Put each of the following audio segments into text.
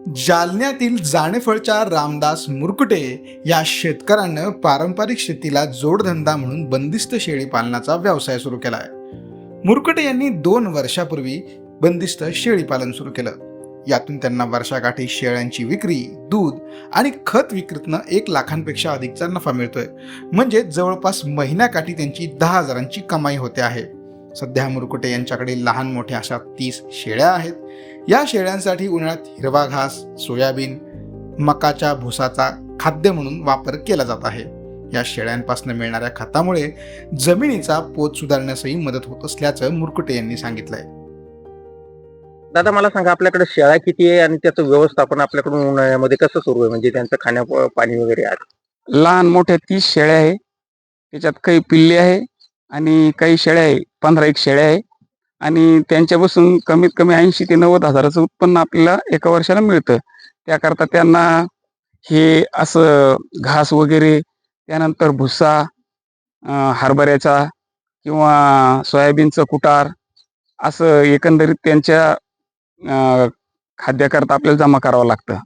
जालन्यातील जाणेफळच्या रामदास मुरकुटे या शेतकऱ्यानं पारंपरिक शेतीला जोडधंदा म्हणून बंदिस्त शेळी पालनाचा व्यवसाय सुरू केला आहे. मुरकुटे यांनी 2 वर्षापूर्वी बंदिस्त शेळी पालन सुरू केलं. यातून त्यांना वर्षाकाठी शेळ्यांची विक्री, दूध आणि खत विक्रीतनं 1 लाखांपेक्षा अधिकचा नफा मिळतोय. म्हणजे जवळपास महिन्याकाठी त्यांची 10,000ची कमाई होते आहे. सध्या मुरकुटे यांच्याकडे लहान मोठ्या अशा 30 शेळ्या आहेत. या शेळ्यांसाठी उन्हाळ्यात हिरवा घास, सोयाबीन, मकाच्या भुसाचा खाद्य म्हणून वापर केला जात आहे. या शेळ्यांपासून मिळणाऱ्या खतामुळे जमिनीचा पोत सुधारण्यासही मदत होत असल्याचं मुरकुटे यांनी सांगितलंय. दादा मला सांगा, आपल्याकडे शेळ्या किती आहे आणि त्याचं व्यवस्थापन आपल्याकडून उन्हाळ्यामध्ये कसं सुरू आहे? म्हणजे त्यांचं खाण्या पाणी वगैरे आहे? लहान मोठ्या 30 शेळ्या आहे. त्याच्यात काही पिल्ले आहे आणि काही शेळ्या आहे, 15-1 शेळ्या आहे. आणि त्यांच्यापासून कमीत कमी 80 ते 90 हजाराचं उत्पन्न आपल्याला एका वर्षाला मिळतं. त्याकरता त्यांना हे असं घास वगैरे, त्यानंतर भुसा, हरभऱ्याचा किंवा सोयाबीनचं कुटार, असं एकंदरीत त्यांच्या खाद्याकरता आपल्याला जमा करावं लागतं.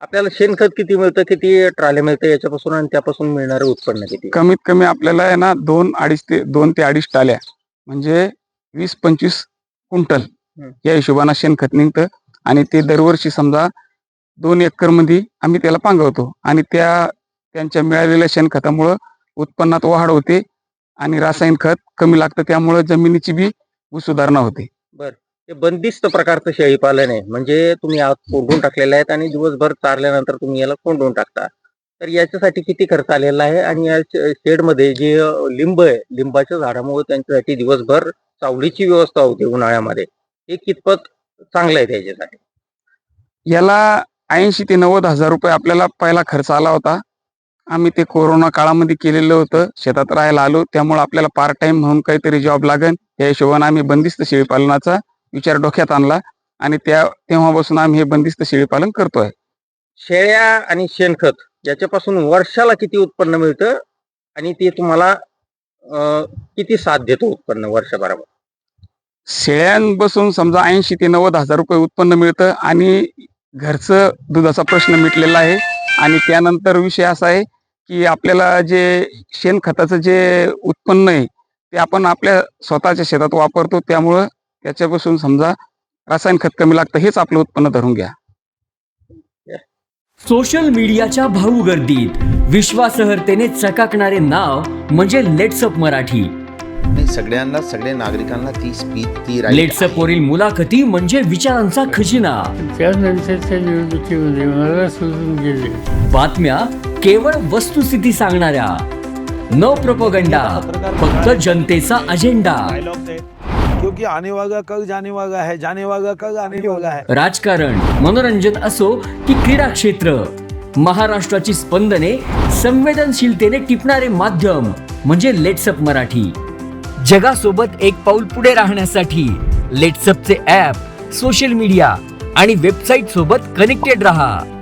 आपल्याला शेणखत किती मिळतं, किती ट्राले मिळतं याच्यापासून आणि त्यापासून मिळणारं उत्पन्न किती? कमीत कमी आपल्याला आहे ना 2 ते 2.5 टाल्या, म्हणजे 20-25 क्विंटल या हिशोबानं शेणखत निघतं. आणि ते दरवर्षी समजा 2 एकर मध्ये आम्ही त्याला पांगवतो आणि त्यांच्या मिळालेल्या शेणखतामुळं उत्पन्नात वाढ होते आणि रासायनिक खत कमी लागतं. त्यामुळं जमिनीची बी सुधारणा होते. हे बंदिस्त प्रकारचं शेळी पालन आहे, म्हणजे तुम्ही आत कोंडून टाकलेले आहेत आणि दिवसभर चारल्यानंतर तुम्ही याला कोंडून टाकता. तर याच्यासाठी किती खर्च आलेला आहे? आणि या शेडमध्ये जे लिंब आहे, लिंबाच्या झाडामुळे त्यांच्यासाठी दिवसभर सावलीची व्यवस्था होते उन्हाळ्यामध्ये, हे कितपत चांगलं आहे त्याच्यासाठी? याला 80 ते 90 हजार रुपये आपल्याला पहिला खर्च आला होता. आम्ही ते कोरोना काळामध्ये केलेलं होतं. शेतात राहायला आलो, त्यामुळे आपल्याला पार्ट टाइम म्हणून काहीतरी जॉब लागेल या हिशोबाने आम्ही बंदिस्त शेळी पालनाचा विचार डोक्यात आणला आणि तेव्हापासून आम्ही हे बंदिस्त शेळी पालन करतोय. शेळ्या आणि शेणखत याच्यापासून वर्षाला किती उत्पन्न मिळतं आणि ते तुम्हाला किती साथ देतो उत्पन्न वर्षभरावर? शेळ्यांपासून समजा 80 ते 90 हजार रुपये उत्पन्न मिळतं आणि घरचं दुधाचा प्रश्न मिटलेला आहे. आणि त्यानंतर विषय असा आहे की आपल्याला जे शेणखताचं जे उत्पन्न आहे ते आपण आपल्या स्वतःच्या शेतात वापरतो. त्यामुळं त्याच्यापासून समजा रासायनिक खत कमी लागतं. हेच आपलं उत्पन्न धरून घ्या. सोशल मीडियाच्या भाऊ गर्दीत विश्वासार्हतेने चकाकणारे नाव म्हणजे लेट्सअप मराठी. सगळ्या नागरिकांना ती स्पीच, ती लेट्सअप वरील मुलाखती म्हणजे विचारांचा खजिना. त्यानंतरच्या निवडणुकीमध्ये मला सोडून गेले. बातम्या केवळ वस्तुस्थिती सांगणाऱ्या, न प्रोपगंडा, फक्त जनतेचा अजेंडा. क्योंकि आने वाला कल जाने वाला है, जाने वाला कल आने वाला है. राजकारण, मनोरंजन असो की क्रीडा क्षेत्र, महाराष्ट्राची स्पंदने संवेदनशीलतेने टिपणारे माध्यम म्हणजे लेट्सअप मराठी. जगासोबत एक पाऊल पुढे राहण्यासाठी लेट्सअपचे ॲप, सोशल मीडिया आणि वेबसाईट सोबत कनेक्टेड रहा.